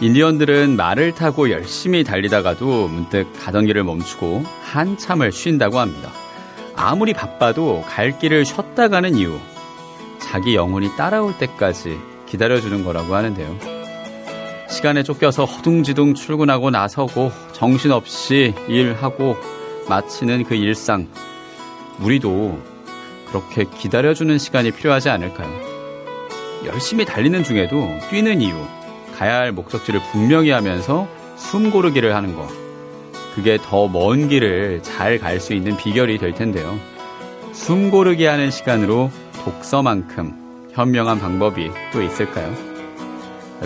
인디언들은 말을 타고 열심히 달리다가도 문득 가던 길을 멈추고 한참을 쉰다고 합니다. 아무리 바빠도 갈 길을 쉬었다 가는 이유, 자기 영혼이 따라올 때까지 기다려주는 거라고 하는데요. 시간에 쫓겨서 허둥지둥 출근하고 나서고 정신없이 일하고 마치는 그 일상, 우리도 그렇게 기다려주는 시간이 필요하지 않을까요? 열심히 달리는 중에도 뛰는 이유, 가야 할 목적지를 분명히 하면서 숨 고르기를 하는 거, 그게 더 먼 길을 잘 갈 수 있는 비결이 될 텐데요. 숨 고르기 하는 시간으로 독서만큼 현명한 방법이 또 있을까요?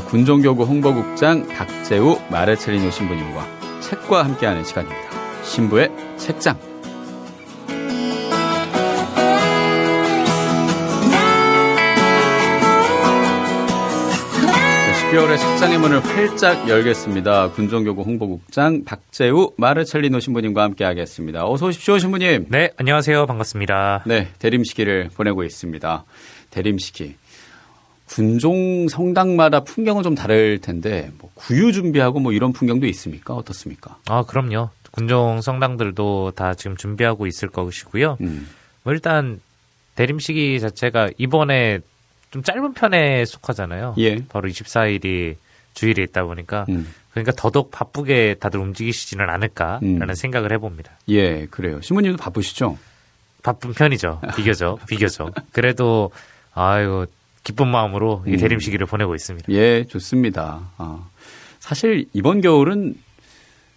군종교구 홍보국장 박재우 마르첼리노 신부님과 책과 함께하는 시간입니다. 신부의 책장. 12월의 책장의 문을 활짝 열겠습니다. 군종교구 홍보국장 박재우 마르첼리노 신부님과 함께하겠습니다. 어서 오십시오, 신부님. 네, 안녕하세요. 반갑습니다. 네, 대림시기를 보내고 있습니다. 대림시기. 군종 성당마다 풍경은 좀 다를 텐데 뭐 구유 준비하고 뭐 이런 풍경도 있습니까? 어떻습니까? 아, 그럼요. 군종 성당들도 다 지금 준비하고 있을 것이고요. 뭐 일단 대림시기 자체가 이번에 좀 짧은 편에 속하잖아요. 예. 바로 24일이 주일에 있다 보니까 그러니까 더더욱 바쁘게 다들 움직이시지는 않을까라는 생각을 해봅니다. 예, 그래요. 신부님도 바쁘시죠? 바쁜 편이죠. 비교적. 그래도 아이고 기쁜 마음으로 이 대림시기를 보내고 있습니다. 예, 좋습니다. 사실 이번 겨울은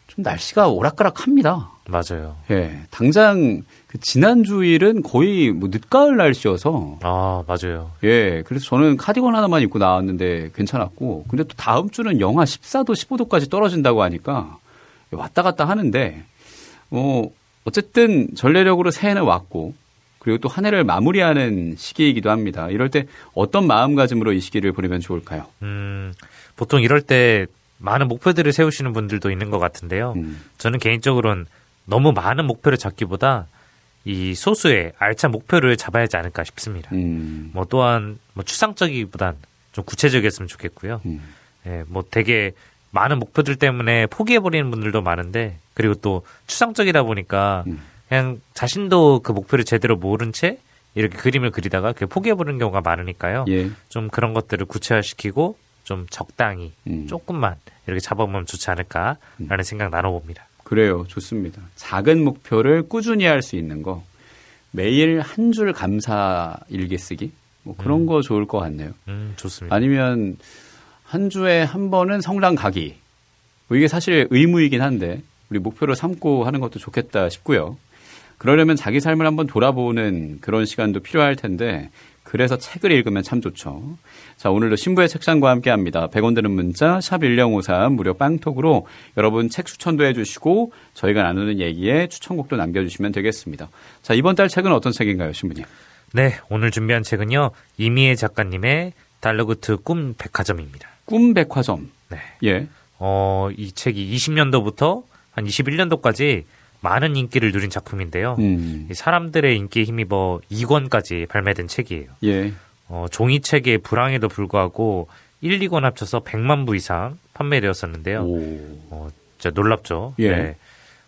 좀 날씨가 오락가락합니다. 맞아요. 예, 당장 그 지난 주일은 거의 뭐 늦가을 날씨여서. 아, 맞아요. 예, 그래서 저는 카디건 하나만 입고 나왔는데 괜찮았고, 근데 또 다음 주는 영하 14도, 15도까지 떨어진다고 하니까 왔다 갔다 하는데, 어쨌든 전례력으로 새해는 왔고, 그리고 또 한 해를 마무리하는 시기이기도 합니다. 이럴 때 어떤 마음가짐으로 이 시기를 보내면 좋을까요? 보통 이럴 때 많은 목표들을 세우시는 분들도 있는 것 같은데요. 저는 개인적으로는 너무 많은 목표를 잡기보다 이 소수의 알찬 목표를 잡아야 하지 않을까 싶습니다. 뭐 또한 뭐 추상적이기보단 좀 구체적이었으면 좋겠고요. 예, 뭐 되게 많은 목표들 때문에 포기해버리는 분들도 많은데, 그리고 또 추상적이다 보니까 그냥 자신도 그 목표를 제대로 모른 채 이렇게 그림을 그리다가 포기해버리는 경우가 많으니까요. 예. 좀 그런 것들을 구체화시키고 좀 적당히 조금만 이렇게 잡아보면 좋지 않을까라는 생각 나눠봅니다. 그래요. 좋습니다. 작은 목표를 꾸준히 할 수 있는 거, 매일 한 줄 감사 일기 쓰기, 뭐 그런 거 좋을 것 같네요. 좋습니다. 아니면 한 주에 한 번은 성당 가기. 뭐 이게 사실 의무이긴 한데 우리 목표로 삼고 하는 것도 좋겠다 싶고요. 그러려면 자기 삶을 한번 돌아보는 그런 시간도 필요할 텐데, 그래서 책을 읽으면 참 좋죠. 자, 오늘도 신부의 책장과 함께합니다. 100원 드는 문자 샵 1053 무료 빵톡으로 여러분 책 추천도 해주시고 저희가 나누는 얘기에 추천곡도 남겨주시면 되겠습니다. 자, 이번 달 책은 어떤 책인가요, 신부님? 네, 오늘 준비한 책은요, 이미애 작가님의 달러구트 꿈 백화점입니다. 꿈 백화점. 네. 예. 이 책이 20년도부터 한 21년도까지 많은 인기를 누린 작품인데요. 이 사람들의 인기에 힘입어 2권까지 발매된 책이에요. 예. 종이책의 불황에도 불구하고 1, 2권 합쳐서 100만 부 이상 판매되었었는데요. 진짜 놀랍죠. 예. 네.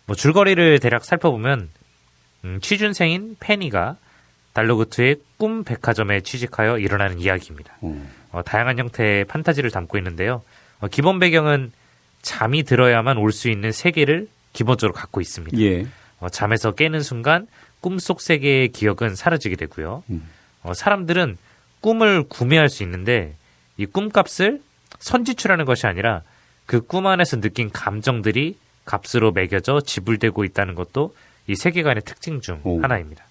뭐 줄거리를 대략 살펴보면 취준생인 페니가 달러구트의 꿈 백화점에 취직하여 일어나는 이야기입니다. 다양한 형태의 판타지를 담고 있는데요. 기본 배경은 잠이 들어야만 올 수 있는 세계를 기본적으로 갖고 있습니다. 예. 잠에서 깨는 순간 꿈속 세계의 기억은 사라지게 되고요. 사람들은 꿈을 구매할 수 있는데 이 꿈값을 선지출하는 것이 아니라 그 꿈 안에서 느낀 감정들이 값으로 매겨져 지불되고 있다는 것도 이 세계관의 특징 중 하나입니다.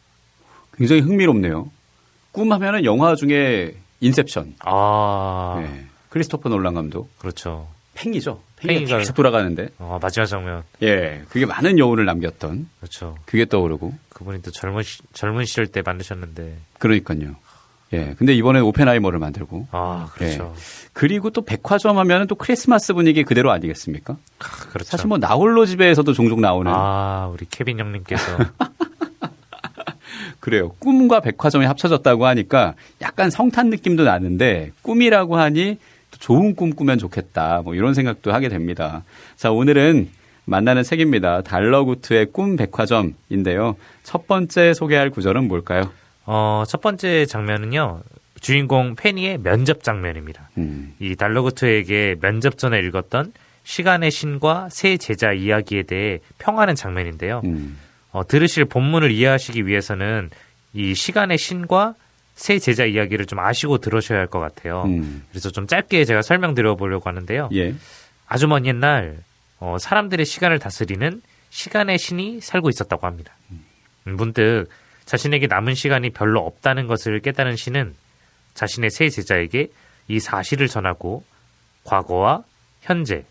굉장히 흥미롭네요. 꿈 하면은 영화 중에 인셉션. 네. 크리스토퍼 놀란 감독. 그렇죠. 팽이죠. 팽이가 계속 돌아가는데. 마지막 장면. 예, 그게 많은 여운을 남겼던. 그렇죠. 그게 떠오르고. 그분이 또 젊은 시절 때 만드셨는데. 그러니까요. 예, 근데 이번에 오펜하이머를 만들고. 그렇죠. 예. 그리고 또 백화점 하면은 또 크리스마스 분위기 그대로 아니겠습니까? 그렇죠. 사실 뭐 나홀로 집에서도 종종 나오는. 우리 케빈 형님께서. 그래요. 꿈과 백화점이 합쳐졌다고 하니까 약간 성탄 느낌도 나는데, 꿈이라고 하니 또 좋은 꿈 꾸면 좋겠다. 뭐 이런 생각도 하게 됩니다. 자, 오늘은 만나는 책입니다. 달러구트의 꿈 백화점인데요. 첫 번째 소개할 구절은 뭘까요? 첫 번째 장면은요. 주인공 페니의 면접 장면입니다. 이 달러구트에게 면접 전에 읽었던 시간의 신과 새 제자 이야기에 대해 평하는 장면인데요. 들으실 본문을 이해하시기 위해서는 이 시간의 신과 새 제자 이야기를 좀 아시고 들으셔야 할 것 같아요. 그래서 좀 짧게 제가 설명드려 보려고 하는데요. 예. 아주 먼 옛날 사람들의 시간을 다스리는 시간의 신이 살고 있었다고 합니다. 문득 자신에게 남은 시간이 별로 없다는 것을 깨달은 신은 자신의 새 제자에게 이 사실을 전하고 과거와 현재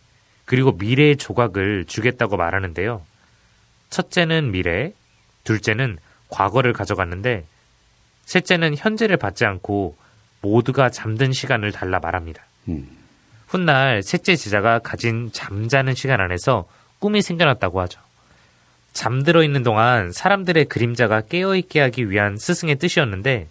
그리고 미래의 조각을 주겠다고 말하는데요. 첫째는 미래, 둘째는 과거를 가져갔는데 셋째는 현재를 받지 않고 모두가 잠든 시간을 달라 말합니다. 훗날 셋째 제자가 가진 잠자는 시간 안에서 꿈이 생겨났다고 하죠. 잠들어 있는 동안 사람들의 그림자가 깨어있게 하기 위한 스승의 뜻이었는데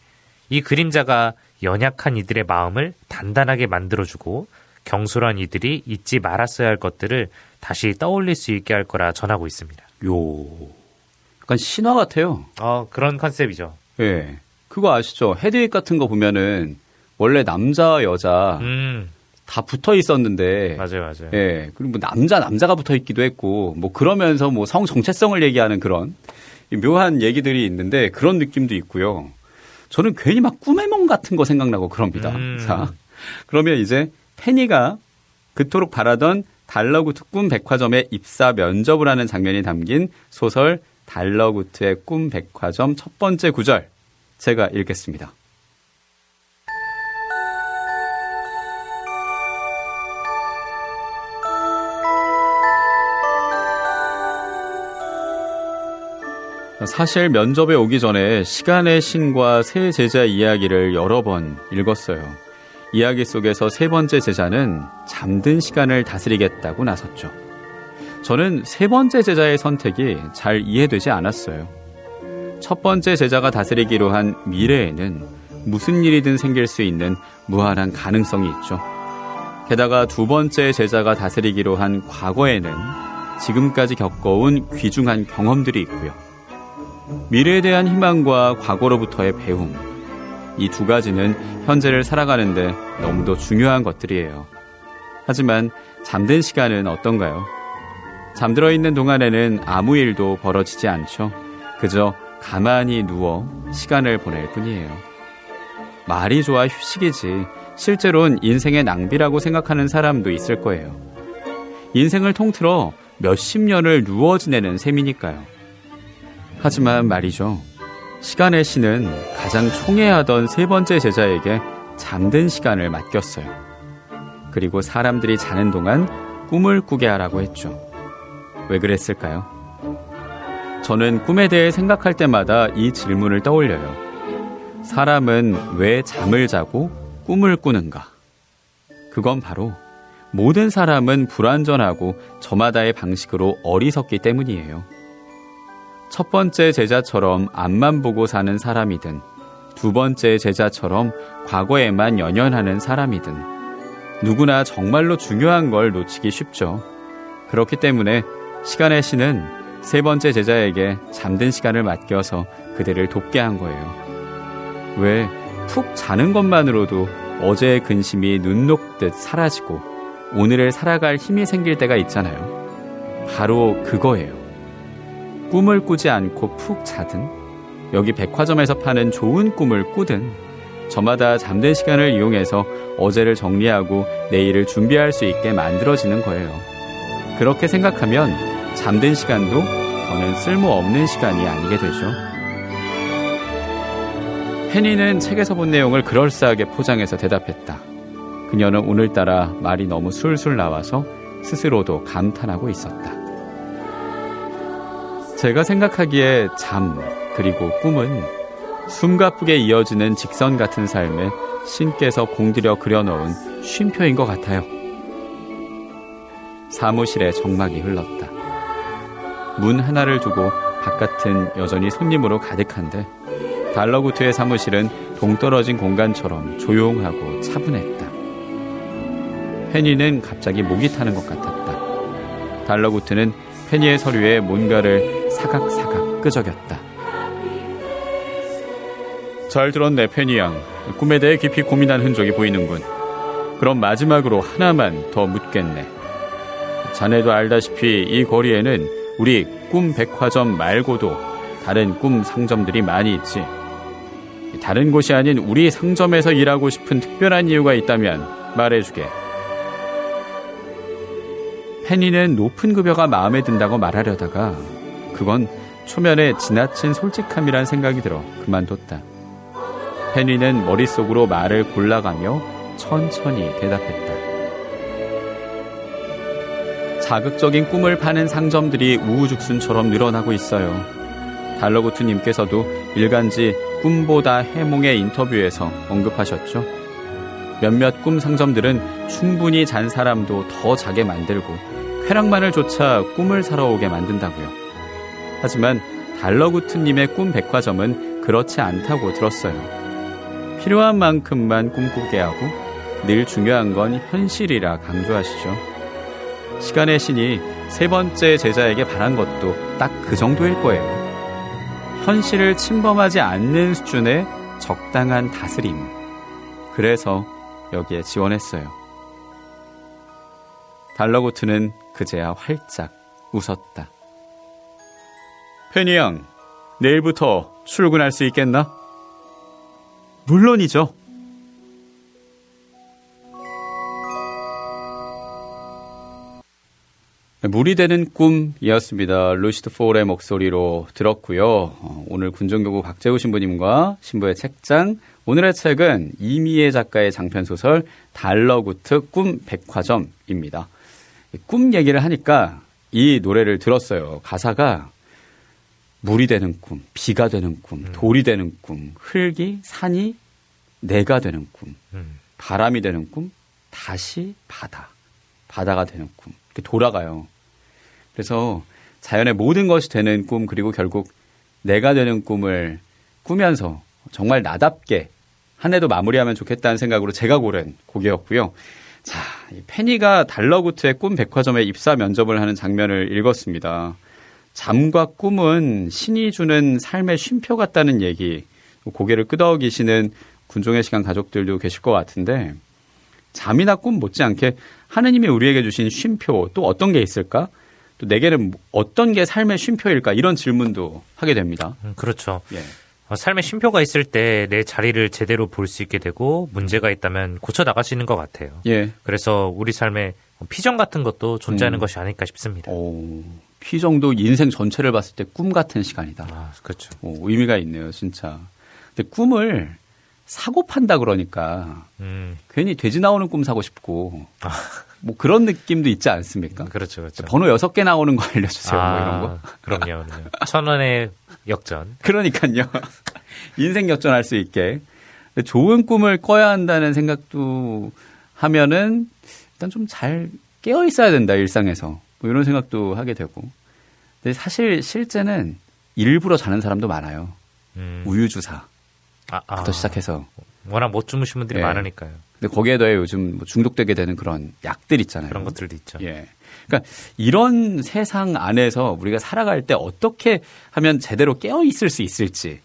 이 그림자가 연약한 이들의 마음을 단단하게 만들어주고 경솔한 이들이 잊지 말았어야 할 것들을 다시 떠올릴 수 있게 할 거라 전하고 있습니다. 약간 신화 같아요. 그런 컨셉이죠. 예. 그거 아시죠? 헤드윅 같은 거 보면은 원래 남자, 여자 다 붙어 있었는데. 맞아요. 예. 그리고 뭐 남자가 붙어 있기도 했고, 뭐 그러면서 뭐 성 정체성을 얘기하는 그런 묘한 얘기들이 있는데 그런 느낌도 있고요. 저는 괜히 막 꿈의夢 같은 거 생각나고 그럽니다. 자, 그러면 이제 페니가 그토록 바라던 달러구트 꿈 백화점에 입사 면접을 하는 장면이 담긴 소설 달러구트의 꿈 백화점 첫 번째 구절 제가 읽겠습니다. 사실 면접에 오기 전에 시간의 신과 새 제자 이야기를 여러 번 읽었어요. 이야기 속에서 세 번째 제자는 잠든 시간을 다스리겠다고 나섰죠. 저는 세 번째 제자의 선택이 잘 이해되지 않았어요. 첫 번째 제자가 다스리기로 한 미래에는 무슨 일이든 생길 수 있는 무한한 가능성이 있죠. 게다가 두 번째 제자가 다스리기로 한 과거에는 지금까지 겪어온 귀중한 경험들이 있고요. 미래에 대한 희망과 과거로부터의 배움, 이 두 가지는 현재를 살아가는데 너무도 중요한 것들이에요. 하지만 잠든 시간은 어떤가요? 잠들어 있는 동안에는 아무 일도 벌어지지 않죠. 그저 가만히 누워 시간을 보낼 뿐이에요. 말이 좋아 휴식이지 실제로는 인생의 낭비라고 생각하는 사람도 있을 거예요. 인생을 통틀어 몇십 년을 누워 지내는 셈이니까요. 하지만 말이죠. 시간의 신은 가장 총애하던 세 번째 제자에게 잠든 시간을 맡겼어요. 그리고 사람들이 자는 동안 꿈을 꾸게 하라고 했죠. 왜 그랬을까요? 저는 꿈에 대해 생각할 때마다 이 질문을 떠올려요. 사람은 왜 잠을 자고 꿈을 꾸는가? 그건 바로 모든 사람은 불완전하고 저마다의 방식으로 어리석기 때문이에요. 첫 번째 제자처럼 앞만 보고 사는 사람이든 두 번째 제자처럼 과거에만 연연하는 사람이든 누구나 정말로 중요한 걸 놓치기 쉽죠. 그렇기 때문에 시간의 신은 세 번째 제자에게 잠든 시간을 맡겨서 그들을 돕게 한 거예요. 왜 푹 자는 것만으로도 어제의 근심이 눈 녹듯 사라지고 오늘을 살아갈 힘이 생길 때가 있잖아요. 바로 그거예요. 꿈을 꾸지 않고 푹 자든 여기 백화점에서 파는 좋은 꿈을 꾸든 저마다 잠든 시간을 이용해서 어제를 정리하고 내일을 준비할 수 있게 만들어지는 거예요. 그렇게 생각하면 잠든 시간도 더는 쓸모없는 시간이 아니게 되죠. 페니는 책에서 본 내용을 그럴싸하게 포장해서 대답했다. 그녀는 오늘따라 말이 너무 술술 나와서 스스로도 감탄하고 있었다. 제가 생각하기에 잠 그리고 꿈은 숨가쁘게 이어지는 직선 같은 삶에 신께서 공들여 그려놓은 쉼표인 것 같아요. 사무실에 정막이 흘렀다. 문 하나를 두고 바깥은 여전히 손님으로 가득한데 달러구트의 사무실은 동떨어진 공간처럼 조용하고 차분했다. 페니는 갑자기 목이 타는 것 같았다. 달러구트는 페니의 서류에 뭔가를 사각사각 끄적였다. 잘 들었네, 페니 양. 꿈에 대해 깊이 고민한 흔적이 보이는군. 그럼 마지막으로 하나만 더 묻겠네. 자네도 알다시피 이 거리에는 우리 꿈 백화점 말고도 다른 꿈 상점들이 많이 있지. 다른 곳이 아닌 우리 상점에서 일하고 싶은 특별한 이유가 있다면 말해주게. 페니는 높은 급여가 마음에 든다고 말하려다가 그건 초면에 지나친 솔직함이란 생각이 들어 그만뒀다. 페니는 머릿속으로 말을 골라가며 천천히 대답했다. 자극적인 꿈을 파는 상점들이 우후죽순처럼 늘어나고 있어요. 달러구트님께서도 일간지 꿈보다 해몽의 인터뷰에서 언급하셨죠. 몇몇 꿈 상점들은 충분히 잔 사람도 더 자게 만들고 쾌락만을 쫓아 꿈을 사러 오게 만든다고요. 하지만 달러구트님의 꿈 백화점은 그렇지 않다고 들었어요. 필요한 만큼만 꿈꾸게 하고 늘 중요한 건 현실이라 강조하시죠. 시간의 신이 세 번째 제자에게 바란 것도 딱 그 정도일 거예요. 현실을 침범하지 않는 수준의 적당한 다스림. 그래서 여기에 지원했어요. 달러구트는 그제야 활짝 웃었다. 페니 양, 내일부터 출근할 수 있겠나? 물론이죠. 물이 되는 꿈이었습니다. 루시드 폴의 목소리로 들었고요. 오늘 군정교구 박재우 신부님과 신부의 책장. 오늘의 책은 이미애 작가의 장편소설 달러구트 꿈 백화점입니다. 꿈 얘기를 하니까 이 노래를 들었어요. 가사가 물이 되는 꿈, 비가 되는 꿈, 돌이 되는 꿈, 흙이, 산이 내가 되는 꿈, 바람이 되는 꿈, 다시 바다, 바다가 되는 꿈. 이렇게 돌아가요. 그래서 자연의 모든 것이 되는 꿈, 그리고 결국 내가 되는 꿈을 꾸면서 정말 나답게 한 해도 마무리하면 좋겠다는 생각으로 제가 고른 곡이었고요. 자, 이 페니가 달러구트의 꿈 백화점에 입사 면접을 하는 장면을 읽었습니다. 잠과 꿈은 신이 주는 삶의 쉼표 같다는 얘기, 고개를 끄덕이시는 군종의 시간 가족들도 계실 것 같은데, 잠이나 꿈 못지않게 하느님이 우리에게 주신 쉼표 또 어떤 게 있을까? 또 내게는 어떤 게 삶의 쉼표일까? 이런 질문도 하게 됩니다. 그렇죠. 예. 삶의 쉼표가 있을 때 내 자리를 제대로 볼 수 있게 되고 문제가 있다면 고쳐 나갈 수 있는 것 같아요. 예. 그래서 우리 삶에 피정 같은 것도 존재하는 것이 아닐까 싶습니다. 피정도 인생 전체를 봤을 때 꿈 같은 시간이다. 아, 그렇죠. 의미가 있네요, 진짜. 근데 꿈을 사고 판다 그러니까 괜히 돼지 나오는 꿈 사고 싶고 뭐 그런 느낌도 있지 않습니까? 그렇죠, 그렇죠. 번호 6개 나오는 거 알려주세요. 뭐 이런 거. 그럼요. 1,000원의 역전. 그러니까요. 인생 역전할 수 있게. 좋은 꿈을 꿔야 한다는 생각도 하면은 일단 좀 잘 깨어 있어야 된다, 일상에서. 뭐 이런 생각도 하게 되고. 근데 사실 실제는 일부러 자는 사람도 많아요. 우유주사부터 시작해서. 워낙 못 주무신 분들이 많으니까요. 근데 거기에 더해 요즘 뭐 중독되게 되는 그런 약들 있잖아요. 그런 것들도 있죠. 예. 그러니까 이런 세상 안에서 우리가 살아갈 때 어떻게 하면 제대로 깨어 있을 수 있을지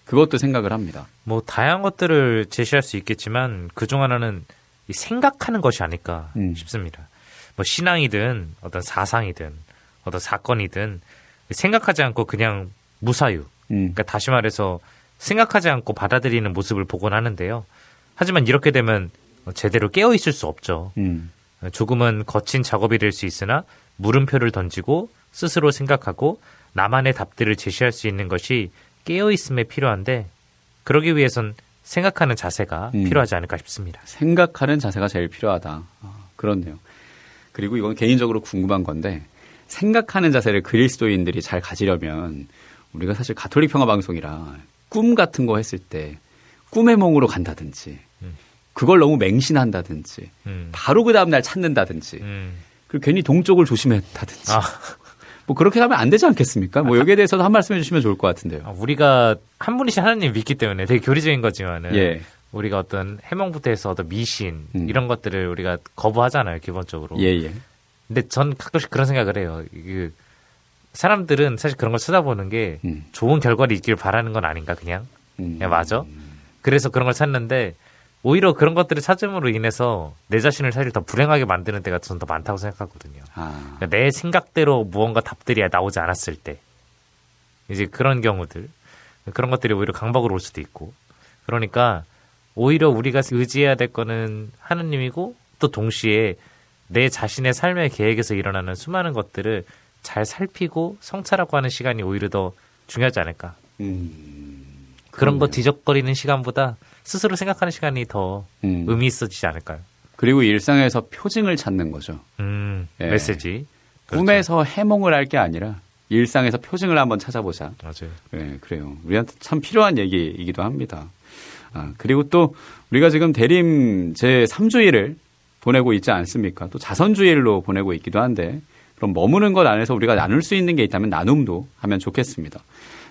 그것도 생각을 합니다. 뭐 다양한 것들을 제시할 수 있겠지만 그중 하나는 이 생각하는 것이 아닐까 싶습니다. 뭐 신앙이든 어떤 사상이든 어떤 사건이든 생각하지 않고 그냥 무사유. 그러니까 다시 말해서 생각하지 않고 받아들이는 모습을 보곤 하는데요. 하지만 이렇게 되면 제대로 깨어 있을 수 없죠. 조금은 거친 작업이 될 수 있으나 물음표를 던지고 스스로 생각하고 나만의 답들을 제시할 수 있는 것이 깨어있음에 필요한데 그러기 위해선 생각하는 자세가 필요하지 않을까 싶습니다. 생각하는 자세가 제일 필요하다. 그렇네요. 그리고 이건 개인적으로 궁금한 건데 생각하는 자세를 그리스도인들이 잘 가지려면 우리가 사실 가톨릭 평화방송이라 꿈 같은 거 했을 때 꿈의 몽으로 간다든지 그걸 너무 맹신한다든지 바로 그 다음날 찾는다든지 그리고 괜히 동쪽을 조심한다든지 뭐 그렇게 하면 안 되지 않겠습니까? 뭐 여기에 대해서도 한 말씀 해주시면 좋을 것 같은데요. 우리가 한 분이신 하나님 믿기 때문에 되게 교리적인 거지만은 우리가 어떤 해몽부터 해서 어떤 미신 이런 것들을 우리가 거부하잖아요, 기본적으로. 예. 근데 전 가끔씩 그런 생각을 해요. 사람들은 사실 그런 걸 찾아보는 게 좋은 결과를 있길 바라는 건 아닌가, 그냥. 맞아. 그래서 그런 걸 찾는데 오히려 그런 것들을 찾음으로 인해서 내 자신을 사실 더 불행하게 만드는 때가 저는 더 많다고 생각하거든요. 그러니까 내 생각대로 무언가 답들이 나오지 않았을 때 이제 그런 경우들, 그런 것들이 오히려 강박으로 올 수도 있고, 그러니까 오히려 우리가 의지해야 될 거는 하느님이고, 또 동시에 내 자신의 삶의 계획에서 일어나는 수많은 것들을 잘 살피고 성찰하고 하는 시간이 오히려 더 중요하지 않을까. 그런 거 뒤적거리는 시간보다 스스로 생각하는 시간이 더 의미 있어지지 않을까요? 그리고 일상에서 표징을 찾는 거죠. 예. 메시지. 꿈에서 해몽을 할 게 아니라 일상에서 표징을 한번 찾아보자. 맞아요. 네, 그래요. 우리한테 참 필요한 얘기이기도 합니다. 그리고 또 우리가 지금 대림 제3주일을 보내고 있지 않습니까? 또 자선주일로 보내고 있기도 한데, 그럼 머무는 것 안에서 우리가 나눌 수 있는 게 있다면 나눔도 하면 좋겠습니다.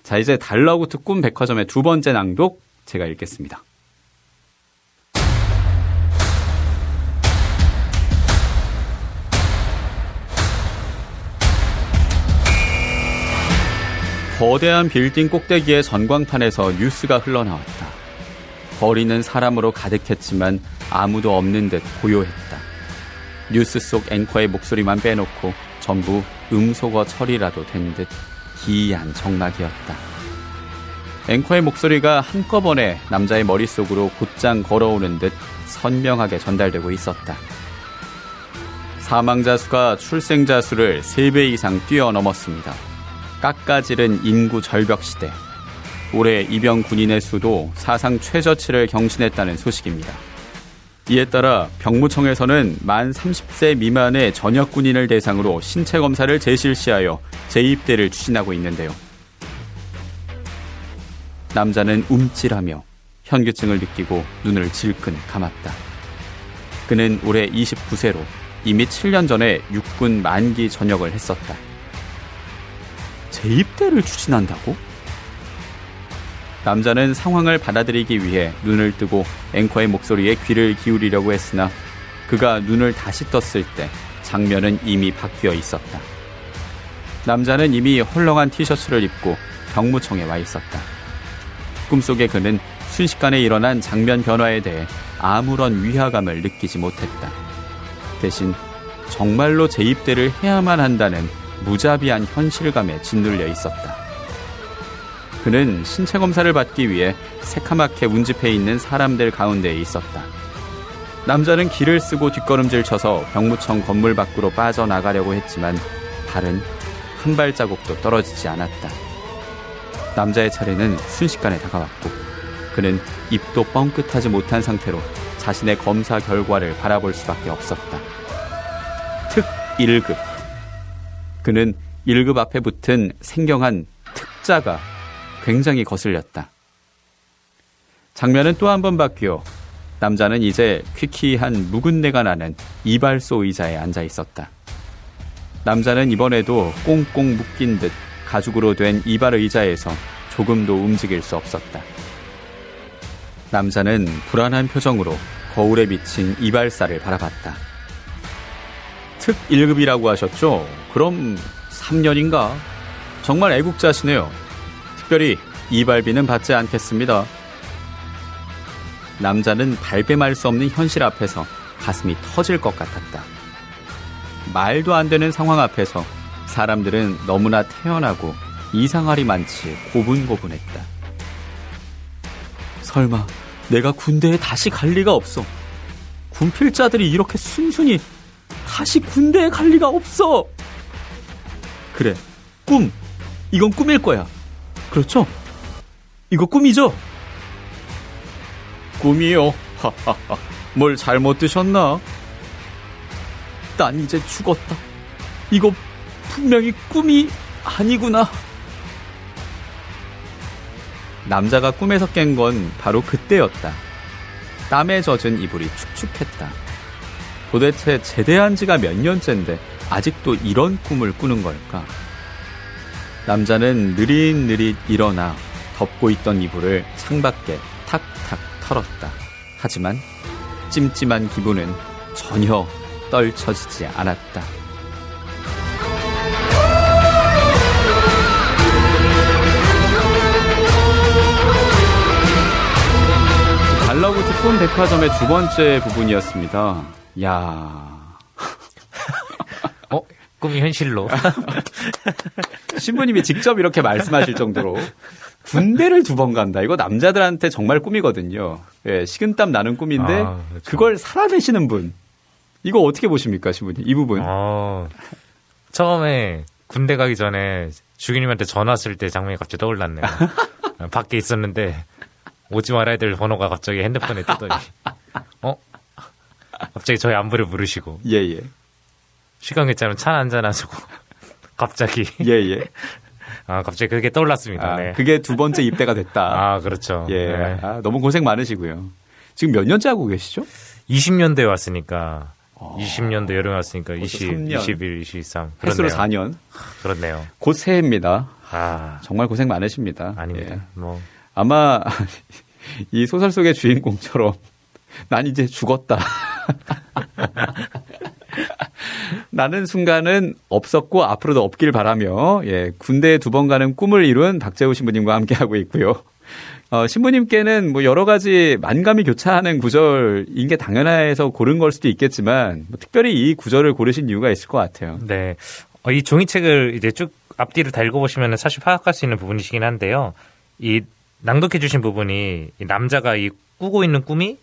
자, 이제 달러구트 꿈 백화점의 두 번째 낭독 제가 읽겠습니다. 거대한 빌딩 꼭대기의 전광판에서 뉴스가 흘러나왔다. 거리는 사람으로 가득했지만 아무도 없는 듯 고요했다. 뉴스 속 앵커의 목소리만 빼놓고 전부 음소거 처리라도 된 듯 기이한 정막이었다. 앵커의 목소리가 한꺼번에 남자의 머릿속으로 곧장 걸어오는 듯 선명하게 전달되고 있었다. 사망자 수가 출생자 수를 3배 이상 뛰어넘었습니다. 깎아지른 인구 절벽 시대. 올해 입영 군인의 수도 사상 최저치를 경신했다는 소식입니다. 이에 따라 병무청에서는 만 30세 미만의 전역 군인을 대상으로 신체 검사를 재실시하여 재입대를 추진하고 있는데요. 남자는 움찔하며 현규증을 느끼고 눈을 질끈 감았다. 그는 올해 29세로 이미 7년 전에 육군 만기 전역을 했었다. 재입대를 추진한다고? 남자는 상황을 받아들이기 위해 눈을 뜨고 앵커의 목소리에 귀를 기울이려고 했으나 그가 눈을 다시 떴을 때 장면은 이미 바뀌어 있었다. 남자는 이미 헐렁한 티셔츠를 입고 병무청에 와 있었다. 꿈속에 그는 순식간에 일어난 장면 변화에 대해 아무런 위화감을 느끼지 못했다. 대신 정말로 재입대를 해야만 한다는 무자비한 현실감에 짓눌려 있었다. 그는 신체 검사를 받기 위해 새카맣게 운집해 있는 사람들 가운데에 있었다. 남자는 길을 쓰고 뒷걸음질 쳐서 병무청 건물 밖으로 빠져나가려고 했지만 발은 한 발자국도 떨어지지 않았다. 남자의 차례는 순식간에 다가왔고 그는 입도 뻥끗하지 못한 상태로 자신의 검사 결과를 바라볼 수밖에 없었다. 특 1급. 그는 1급 앞에 붙은 생경한 특자가 굉장히 거슬렸다. 장면은 또 한 번 바뀌어 남자는 이제 퀴퀴한 묵은 내가 나는 이발소 의자에 앉아 있었다. 남자는 이번에도 꽁꽁 묶인 듯 가죽으로 된 이발 의자에서 조금도 움직일 수 없었다. 남자는 불안한 표정으로 거울에 비친 이발사를 바라봤다. 특 1급이라고 하셨죠? 그럼 3년인가? 정말 애국자시네요. 특별히 이발비는 받지 않겠습니다. 남자는 발뺌할 수 없는 현실 앞에서 가슴이 터질 것 같았다. 말도 안 되는 상황 앞에서 사람들은 너무나 태연하고 이상할이 많지 고분고분했다. 설마 내가 군대에 다시 갈 리가 없어. 군필자들이 이렇게 순순히 다시 군대에 갈 리가 없어. 그래, 꿈. 이건 꿈일 거야. 그렇죠? 이거 꿈이죠? 꿈이요. 하하하. 뭘 잘못 드셨나? 난 이제 죽었다. 이거 분명히 꿈이 아니구나. 남자가 꿈에서 깬 건 바로 그때였다. 땀에 젖은 이불이 축축했다. 도대체 제대한 지가 몇 년째인데 아직도 이런 꿈을 꾸는 걸까? 남자는 느릿느릿 일어나 덮고 있던 이불을 창밖에 탁탁 털었다. 하지만 찜찜한 기분은 전혀 떨쳐지지 않았다. 달러구트 꿈 백화점의 두 번째 부분이었습니다. 야, 꿈이 현실로. 신부님이 직접 이렇게 말씀하실 정도로 군대를 2번 간다. 이거 남자들한테 정말 꿈이거든요. 예, 식은땀 나는 꿈인데 그렇죠. 그걸 살아내시는 분. 이거 어떻게 보십니까, 신부님? 이 부분. 처음에 군대 가기 전에 주기님한테 전화 왔을 때 장면이 갑자기 떠올랐네요. 밖에 있었는데 오지 말아야 될 번호가 갑자기 핸드폰에 뜨더니 갑자기 저희 안부를 물으시고 예. 시간 괜찮으면 차 한잔 하시고 갑자기 예. 갑자기 그게 떠올랐습니다. 네. 그게 두 번째 입대가 됐다. 그렇죠. 예. 네. 너무 고생 많으시고요. 지금 몇 년째 하고 계시죠? 20년대에 왔으니까 20년대 여름에 왔으니까 20, 3년. 21, 23. 횟수로 그렇네요. 4년. 그렇네요. 곧 새해입니다. 아, 정말 고생 많으십니다. 아닙니다. 예. 뭐 아마 이 소설 속의 주인공처럼 난 이제 죽었다. 나는 순간은 없었고 앞으로도 없길 바라며 군대에 2번 가는 꿈을 이룬 박재우 신부님과 함께하고 있고요. 신부님께는 뭐 여러 가지 만감이 교차하는 구절인 게 당연해서 고른 걸 수도 있겠지만 특별히 이 구절을 고르신 이유가 있을 것 같아요. 네. 이 종이책을 이제 쭉 앞뒤로 다 읽어보시면 사실 파악할 수 있는 부분이시긴 한데요. 이 낭독해 주신 부분이 이 남자가 이 꾸고 있는 꿈이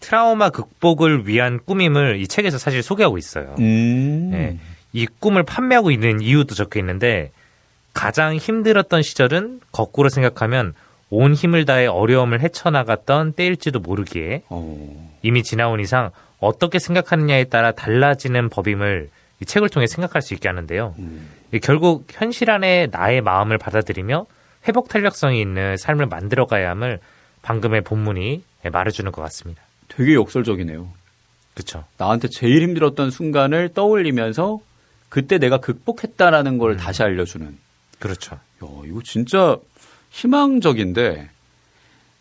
트라우마 극복을 위한 꿈임을 이 책에서 사실 소개하고 있어요. 네. 이 꿈을 판매하고 있는 이유도 적혀 있는데 가장 힘들었던 시절은 거꾸로 생각하면 온 힘을 다해 어려움을 헤쳐나갔던 때일지도 모르기에 이미 지나온 이상 어떻게 생각하느냐에 따라 달라지는 법임을 이 책을 통해 생각할 수 있게 하는데요. 결국 현실 안에 나의 마음을 받아들이며 회복 탄력성이 있는 삶을 만들어가야 함을 방금의 본문이 말해주는 것 같습니다. 되게 역설적이네요. 그렇죠. 나한테 제일 힘들었던 순간을 떠올리면서 그때 내가 극복했다라는 걸 다시 알려주는. 그렇죠. 야, 이거 진짜 희망적인데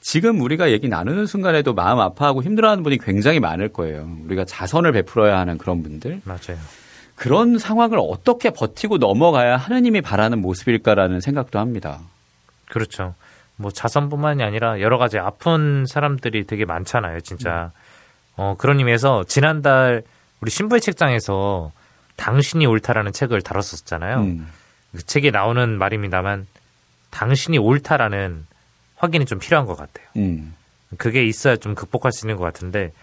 지금 우리가 얘기 나누는 순간에도 마음 아파하고 힘들어하는 분이 굉장히 많을 거예요. 우리가 자선을 베풀어야 하는 그런 분들. 맞아요. 그런 상황을 어떻게 버티고 넘어가야 하느님이 바라는 모습일까라는 생각도 합니다. 그렇죠. 뭐 자선뿐만이 아니라 여러 가지 아픈 사람들이 되게 많잖아요, 진짜. 그런 의미에서 지난달 우리 신부의 책장에서 당신이 옳다라는 책을 다뤘었잖아요. 그 책에 나오는 말입니다만 당신이 옳다라는 확인이 좀 필요한 것 같아요. 그게 있어야 좀 극복할 수 있는 것 같은데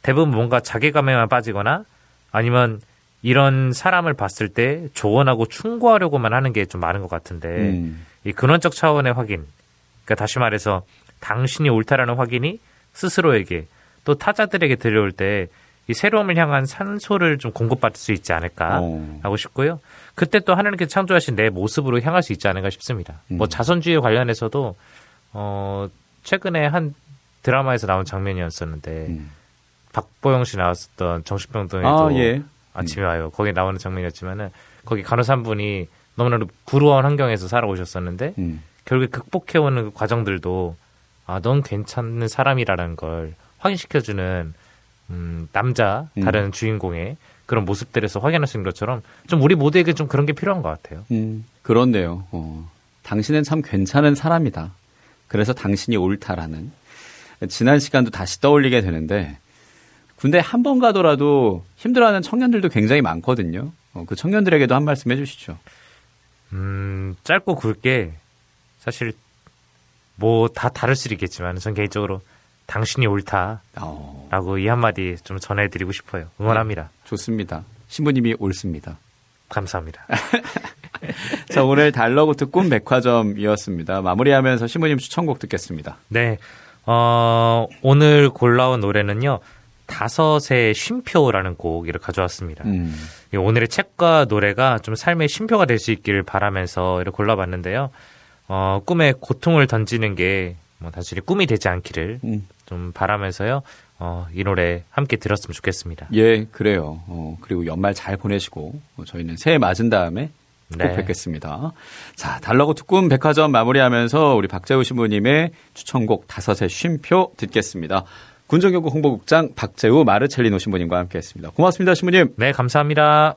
대부분 뭔가 자괴감에만 빠지거나 아니면 이런 사람을 봤을 때 조언하고 충고하려고만 하는 게 좀 많은 것 같은데 이 근원적 차원의 확인, 그러니까 다시 말해서 당신이 옳다라는 확인이 스스로에게 또 타자들에게 들려올 때 이 새로움을 향한 산소를 좀 공급받을 수 있지 않을까 하고 싶고요. 그때 또 하나님께서 창조하신 내 모습으로 향할 수 있지 않을까 싶습니다. 뭐 자선주의 관련해서도 최근에 한 드라마에서 나온 장면이었었는데 박보영 씨 나왔었던 정신병동에도 아침에 와요. 거기에 나오는 장면이었지만은 거기 간호사 한 분이 너무나도 불우한 환경에서 살아오셨었는데 결국에 극복해오는 그 과정들도 넌 괜찮은 사람이라는 걸 확인시켜주는 남자 다른 주인공의 그런 모습들에서 확인할 수 있는 것처럼 좀 우리 모두에게 좀 그런 게 필요한 것 같아요. 그렇네요. 당신은 참 괜찮은 사람이다. 그래서 당신이 옳다라는 지난 시간도 다시 떠올리게 되는데 군대 한 번 가더라도 힘들어하는 청년들도 굉장히 많거든요. 그 청년들에게도 한 말씀 해주시죠. 짧고 굵게 사실 뭐 다 다를 수 있겠지만 전 개인적으로 당신이 옳다라고 이 한마디 좀 전해드리고 싶어요. 응원합니다. 네, 좋습니다. 신부님이 옳습니다. 감사합니다. 자, 오늘 달러구트 꿈 백화점이었습니다. 마무리하면서 신부님 추천곡 듣겠습니다. 네, 오늘 골라온 노래는요. 5의 쉼표라는 곡을 가져왔습니다. 오늘의 책과 노래가 좀 삶의 쉼표가 될 수 있기를 바라면서 이렇게 골라봤는데요. 꿈에 고통을 던지는 게 뭐 단순히 꿈이 되지 않기를 좀 바라면서요. 이 노래 함께 들었으면 좋겠습니다. 예, 그래요. 그리고 연말 잘 보내시고 저희는 새해 맞은 다음에 꼭 뵙겠습니다. 자, 달러구트 꿈 백화점 마무리하면서 우리 박재우 신부님의 추천곡 5의 쉼표 듣겠습니다. 군정연구 홍보국장 박재우 마르첼리노 신부님과 함께했습니다. 고맙습니다, 신부님. 네, 감사합니다.